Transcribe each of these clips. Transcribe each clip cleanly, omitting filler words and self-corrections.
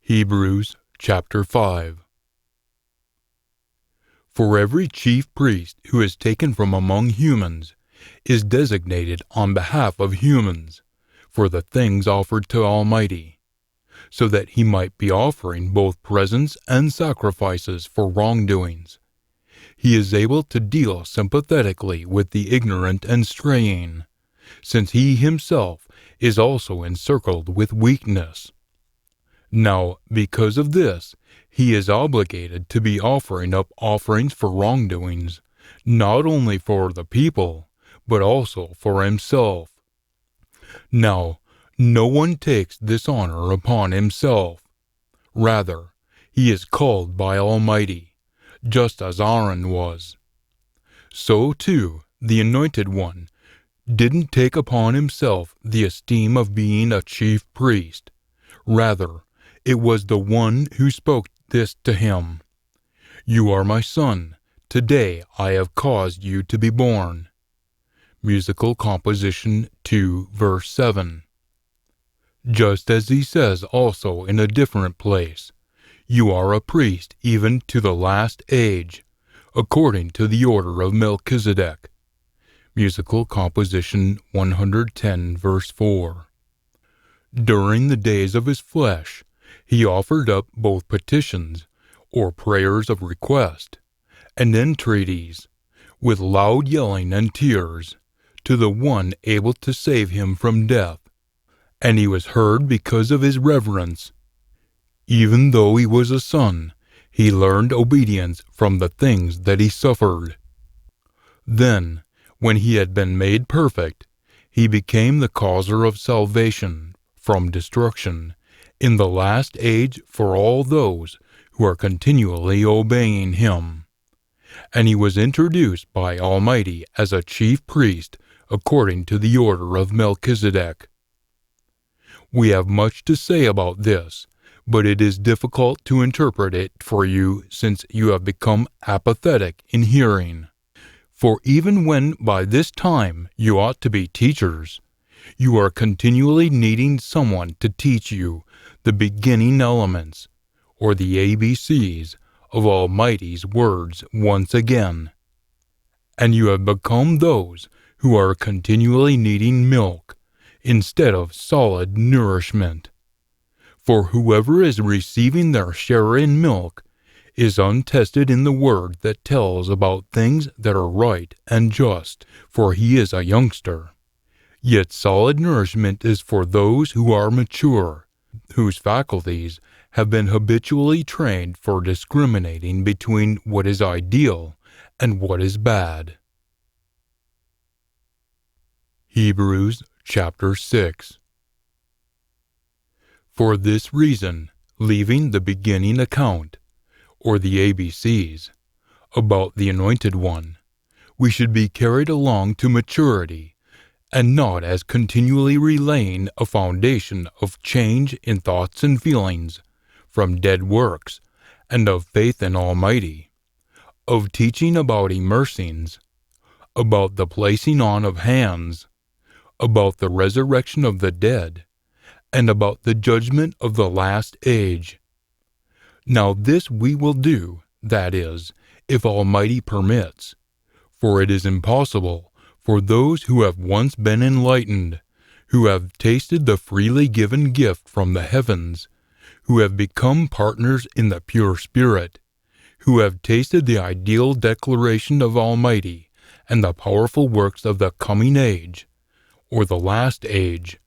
Hebrews chapter 5. For every chief priest who is taken from among humans is designated on behalf of humans for the things offered to Almighty, so that he might be offering both presents and sacrifices for wrongdoings. He is able to deal sympathetically with the ignorant and straying, since he himself is also encircled with weakness. Now, because of this, he is obligated to be offering up offerings for wrongdoings, not only for the people, but also for himself. Now, no one takes this honor upon himself. Rather, he is called by Almighty, just as Aaron was. So, too, the Anointed One didn't take upon himself the esteem of being a chief priest. Rather, it was the one who spoke this to him. "You are my son. Today I have caused you to be born." Musical Composition 2, verse 7. Just as he says also in a different place, "You are a priest even to the last age, according to the order of Melchizedek." Musical Composition 110, verse 4. During the days of his flesh, he offered up both petitions, or prayers of request, and entreaties, with loud yelling and tears, to the one able to save him from death, and he was heard because of his reverence. Even though he was a son, he learned obedience from the things that he suffered. Then, when he had been made perfect, he became the causer of salvation from destruction in the last age for all those who are continually obeying him. And he was introduced by Almighty as a chief priest according to the order of Melchizedek. We have much to say about this, but it is difficult to interpret it for you since you have become apathetic in hearing. For even when by this time you ought to be teachers, you are continually needing someone to teach you the beginning elements, or the ABCs, of Almighty's words once again. And you have become those who are continually needing milk, instead of solid nourishment. For whoever is receiving their share in milk is untested in the word that tells about things that are right and just, for he is a youngster. Yet solid nourishment is for those who are mature, whose faculties have been habitually trained for discriminating between what is ideal and what is bad. Hebrews chapter 6. For this reason, leaving the beginning account, or the ABCs, about the Anointed One, we should be carried along to maturity, and not as continually relaying a foundation of change in thoughts and feelings, from dead works, and of faith in Almighty, of teaching about immersings, about the placing on of hands, about the resurrection of the dead, and about the judgment of the last age. Now this we will do, that is, if Almighty permits, for it is impossible for those who have once been enlightened, who have tasted the freely given gift from the heavens, who have become partners in the pure Spirit, who have tasted the ideal declaration of Almighty and the powerful works of the coming age, or the last age,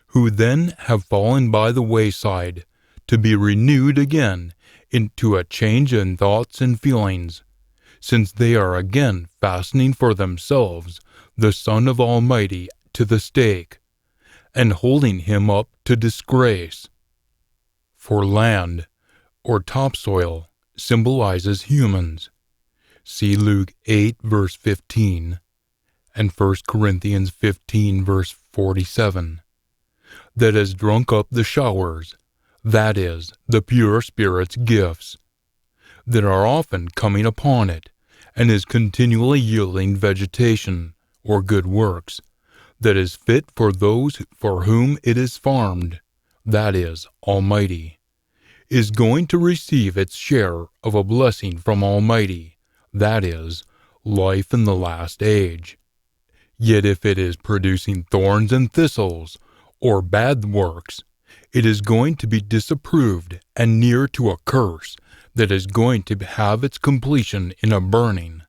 who then have fallen by the wayside, to be renewed again into a change in thoughts and feelings, since they are again fastening for themselves the Son of Almighty to the stake, and holding him up to disgrace. For land, or topsoil, symbolizes humans. See Luke 8, verse 15, and 1 Corinthians 15, verse 47. That has drunk up the showers, that is, the pure Spirit's gifts, that are often coming upon it, and is continually yielding vegetation, or good works, that is fit for those for whom it is farmed, that is, Almighty. is going to receive its share of a blessing from Almighty, that is, life in the last age. Yet if it is producing thorns and thistles, or bad works, it is going to be disapproved and near to a curse that is going to have its completion in a burning.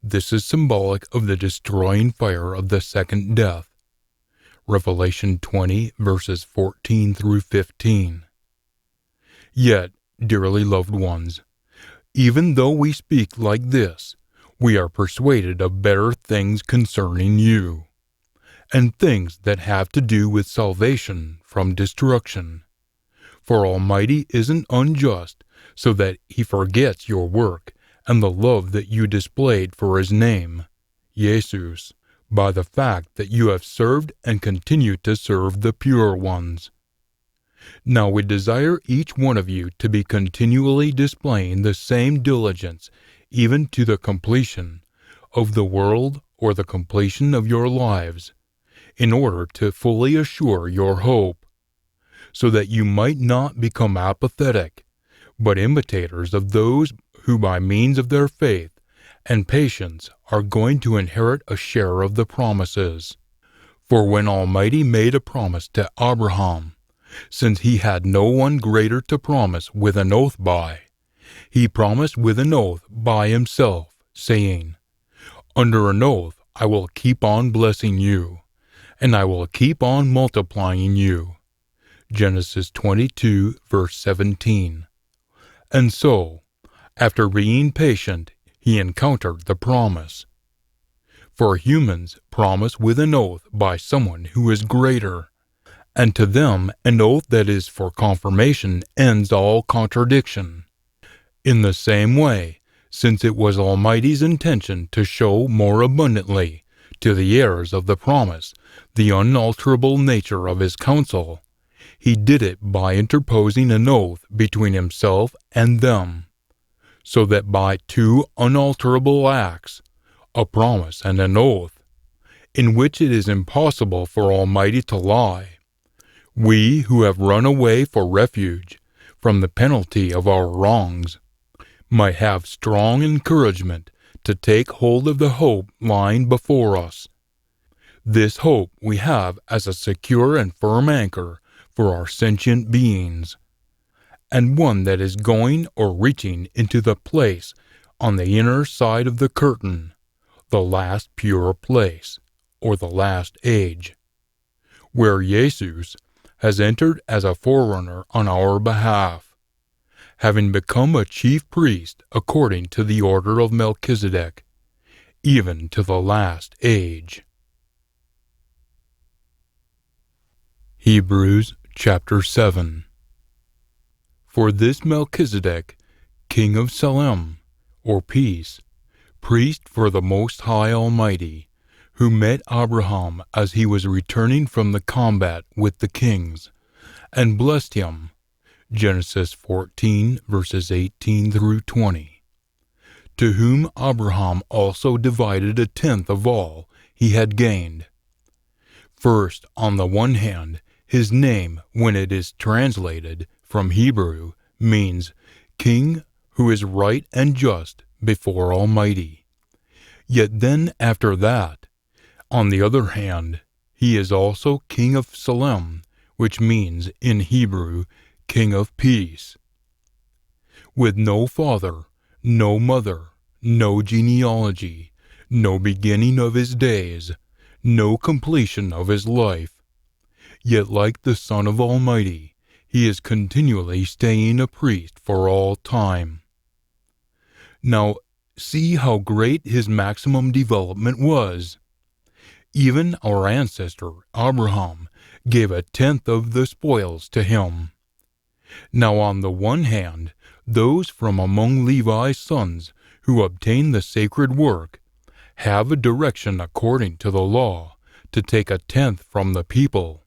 This is symbolic of the destroying fire of the second death. Revelation 20, verses 14 through 15. Yet, dearly loved ones, even though we speak like this, we are persuaded of better things concerning you, and things that have to do with salvation from destruction. For Almighty isn't unjust, so that He forgets your work and the love that you displayed for His name, Jesus, by the fact that you have served and continue to serve the pure ones. Now we desire each one of you to be continually displaying the same diligence, even to the completion of the world or the completion of your lives, in order to fully assure your hope, so that you might not become apathetic, but imitators of those who by means of their faith and patience are going to inherit a share of the promises. For when Almighty made a promise to Abraham, since he had no one greater to promise with an oath by, he promised with an oath by himself, saying, "Under an oath I will keep on blessing you, and I will keep on multiplying you." Genesis 22, verse 17. And so, after being patient, he encountered the promise. For humans promise with an oath by someone who is greater, and to them an oath that is for confirmation ends all contradiction. In the same way, since it was Almighty's intention to show more abundantly to the heirs of the promise the unalterable nature of His counsel, He did it by interposing an oath between Himself and them, so that by two unalterable acts, a promise and an oath, in which it is impossible for Almighty to lie, we who have run away for refuge from the penalty of our wrongs might have strong encouragement to take hold of the hope lying before us. This hope we have as a secure and firm anchor for our sentient beings, and one that is going or reaching into the place on the inner side of the curtain, the last pure place, or the last age, where Jesus has entered as a forerunner on our behalf, having become a chief priest according to the order of Melchizedek, even to the last age. Hebrews chapter 7. For this Melchizedek, king of Salem, or peace, priest for the Most High Almighty, who met Abraham as he was returning from the combat with the kings, and blessed him, Genesis 14, verses 18 through 20, to whom Abraham also divided a tenth of all he had gained. First, on the one hand, his name, when it is translated from Hebrew, means king who is right and just before Almighty. Yet then after that, on the other hand, he is also king of Salem, which means in Hebrew, king of peace. With no father, no mother, no genealogy, no beginning of his days, no completion of his life. Yet like the Son of Almighty, he is continually staying a priest for all time. Now, see how great his maximum development was. Even our ancestor, Abraham, gave a tenth of the spoils to him. Now on the one hand, those from among Levi's sons who obtain the sacred work have a direction according to the law to take a tenth from the people,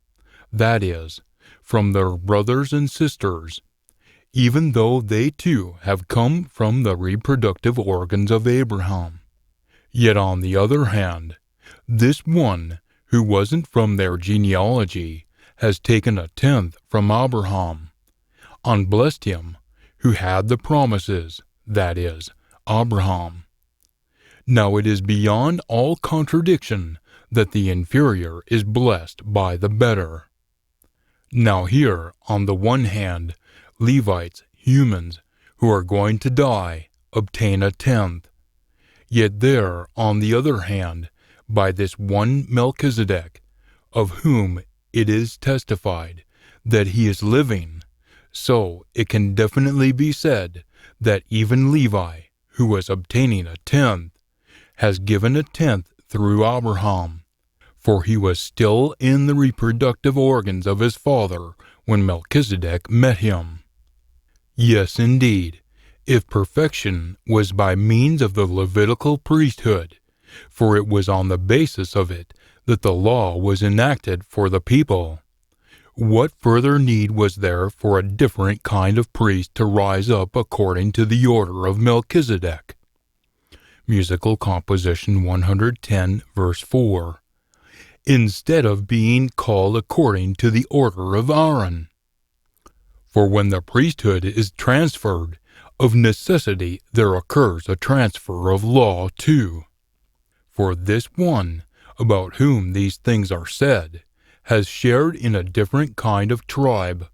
that is, from their brothers and sisters, even though they too have come from the reproductive organs of Abraham. Yet on the other hand, this one, who wasn't from their genealogy, has taken a tenth from Abraham, unblessed him who had the promises, that is, Abraham. Now it is beyond all contradiction that the inferior is blessed by the better. Now here, on the one hand, Levites, humans, who are going to die, obtain a tenth. Yet there, on the other hand, by this one Melchizedek, of whom it is testified that he is living, so it can definitely be said that even Levi, who was obtaining a tenth, has given a tenth through Abraham, for he was still in the reproductive organs of his father when Melchizedek met him. Yes, indeed, if perfection was by means of the Levitical priesthood, for it was on the basis of it that the law was enacted for the people, what further need was there for a different kind of priest to rise up according to the order of Melchizedek? Musical Composition 110, verse 4. Instead of being called according to the order of Aaron. For when the priesthood is transferred, of necessity there occurs a transfer of law too. For this one, about whom these things are said, has shared in a different kind of tribe,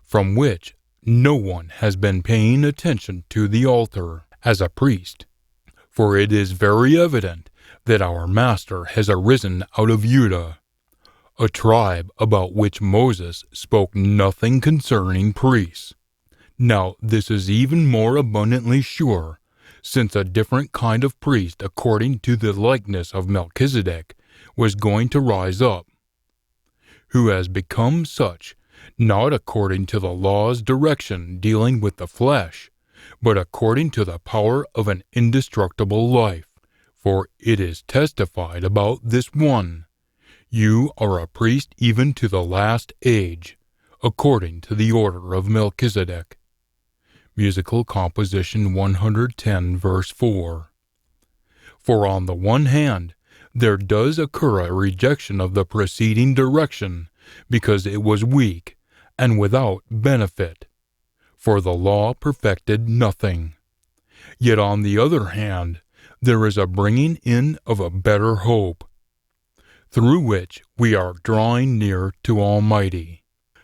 from which no one has been paying attention to the altar as a priest. For it is very evident that our Master has arisen out of Judah, a tribe about which Moses spoke nothing concerning priests. Now this is even more abundantly sure, since a different kind of priest according to the likeness of Melchizedek was going to rise up, who has become such, not according to the law's direction dealing with the flesh, but according to the power of an indestructible life. For it is testified about this one, you are a priest even to the last age, according to the order of Melchizedek. Musical Composition 110, verse 4. For on the one hand, there does occur a rejection of the preceding direction, because it was weak and without benefit, for the law perfected nothing. Yet on the other hand, there is a bringing in of a better hope, through which we are drawing near to Almighty.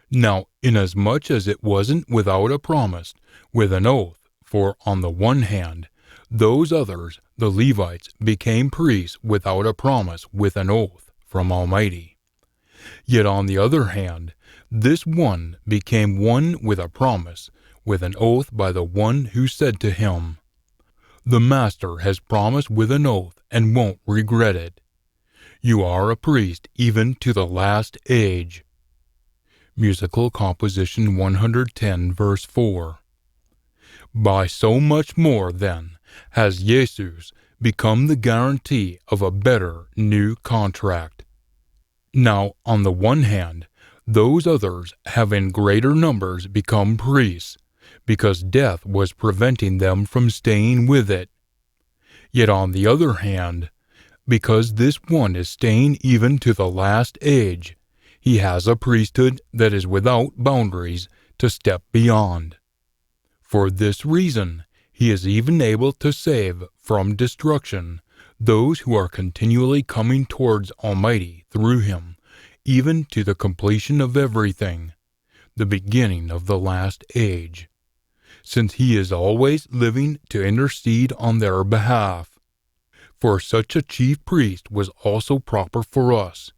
Now, inasmuch as it wasn't without a promise, with an oath, for on the one hand, those others, the Levites, became priests without a promise, with an oath from Almighty. Yet on the other hand, this one became one with a promise, with an oath by the one who said to him, "The Master has promised with an oath and won't regret it. You are a priest even to the last age." Musical Composition 110, verse 4. By so much more, then, has Jesus become the guarantee of a better new contract. Now, on the one hand, those others have in greater numbers become priests, because death was preventing them from staying with it. Yet on the other hand, because this one is staying even to the last age, he has a priesthood that is without boundaries to step beyond. For this reason, he is even able to save from destruction those who are continually coming towards Almighty through him, even to the completion of everything, the beginning of the last age, since he is always living to intercede on their behalf. For such a chief priest was also proper for us,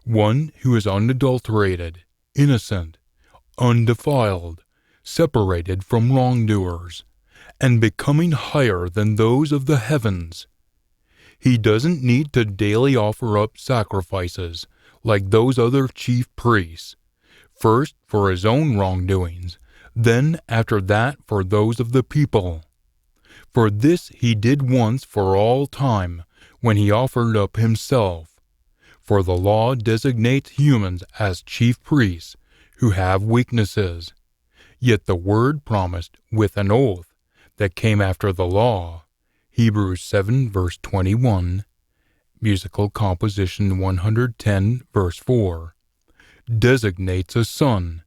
one who is unadulterated, innocent, undefiled, separated from wrongdoers, and becoming higher than those of the heavens. He doesn't need to daily offer up sacrifices like those other chief priests, first for his own wrongdoings, then after that for those of the people. For this he did once for all time, when he offered up himself. For the law designates humans as chief priests, who have weaknesses. Yet the word promised with an oath that came after the law, Hebrews 7 verse 21, Musical Composition 110 verse 4, designates a son,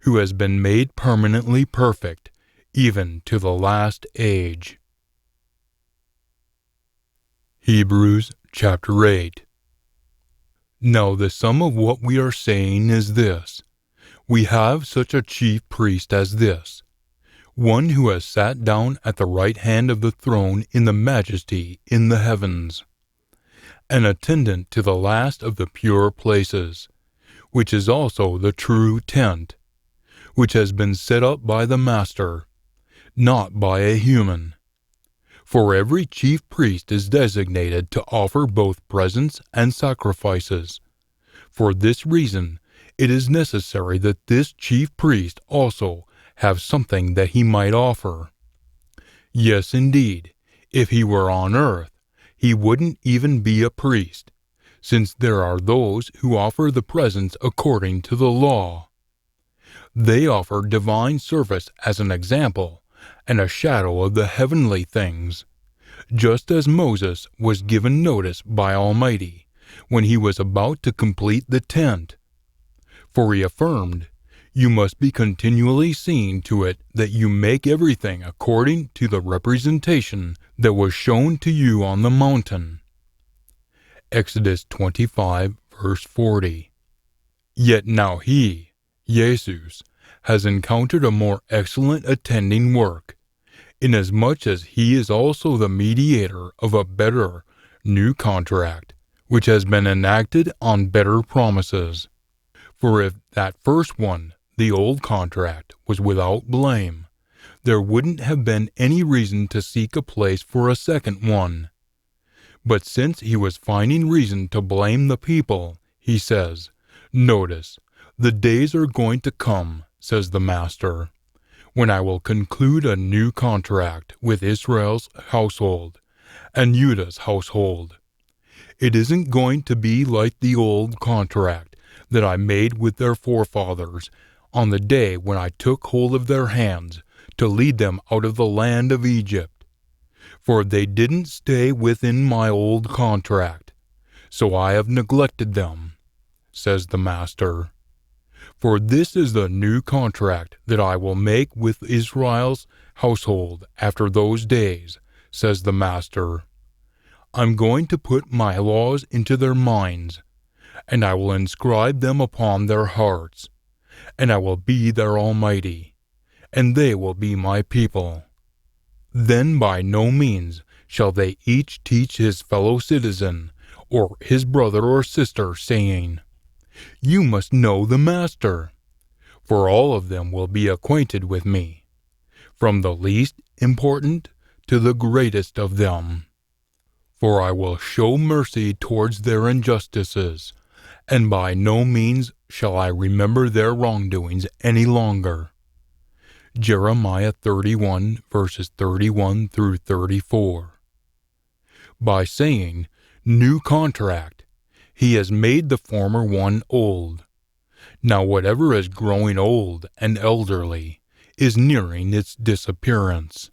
who has been made permanently perfect, even to the last age. Hebrews chapter 8. Now the sum of what we are saying is this: we have such a chief priest as this, one who has sat down at the right hand of the throne in the majesty in the heavens, an attendant to the last of the pure places, which is also the true tent, which has been set up by the Master, not by a human. For every chief priest is designated to offer both presents and sacrifices. For this reason, it is necessary that this chief priest also have something that he might offer. Yes, indeed, if he were on earth, he wouldn't even be a priest, since there are those who offer the presents according to the law. They offer divine service as an example and a shadow of the heavenly things, just as Moses was given notice by Almighty when he was about to complete the tent. For he affirmed, "You must be continually seeing to it that you make everything according to the representation that was shown to you on the mountain." Exodus 25, verse 40. Yet now he, Jesus, has encountered a more excellent attending work, inasmuch as he is also the mediator of a better, new contract, which has been enacted on better promises. For if that first one, the old contract, was without blame, there wouldn't have been any reason to seek a place for a second one. But since he was finding reason to blame the people, he says, notice, "The days are going to come," says the Master, "when I will conclude a new contract with Israel's household and Judah's household. It isn't going to be like the old contract that I made with their forefathers on the day when I took hold of their hands to lead them out of the land of Egypt. For they didn't stay within my old contract, so I have neglected them," says the Master. "For this is the new contract that I will make with Israel's household after those days," says the Master. "I'm going to put my laws into their minds, and I will inscribe them upon their hearts, and I will be their Almighty, and they will be my people. Then by no means shall they each teach his fellow citizen, or his brother or sister, saying, 'You must know the Master,' for all of them will be acquainted with me, from the least important to the greatest of them. For I will show mercy towards their injustices, and by no means shall I remember their wrongdoings any longer." Jeremiah 31, verses 31 through 34. By saying, "new contract," he has made the former one old. Now whatever is growing old and elderly is nearing its disappearance.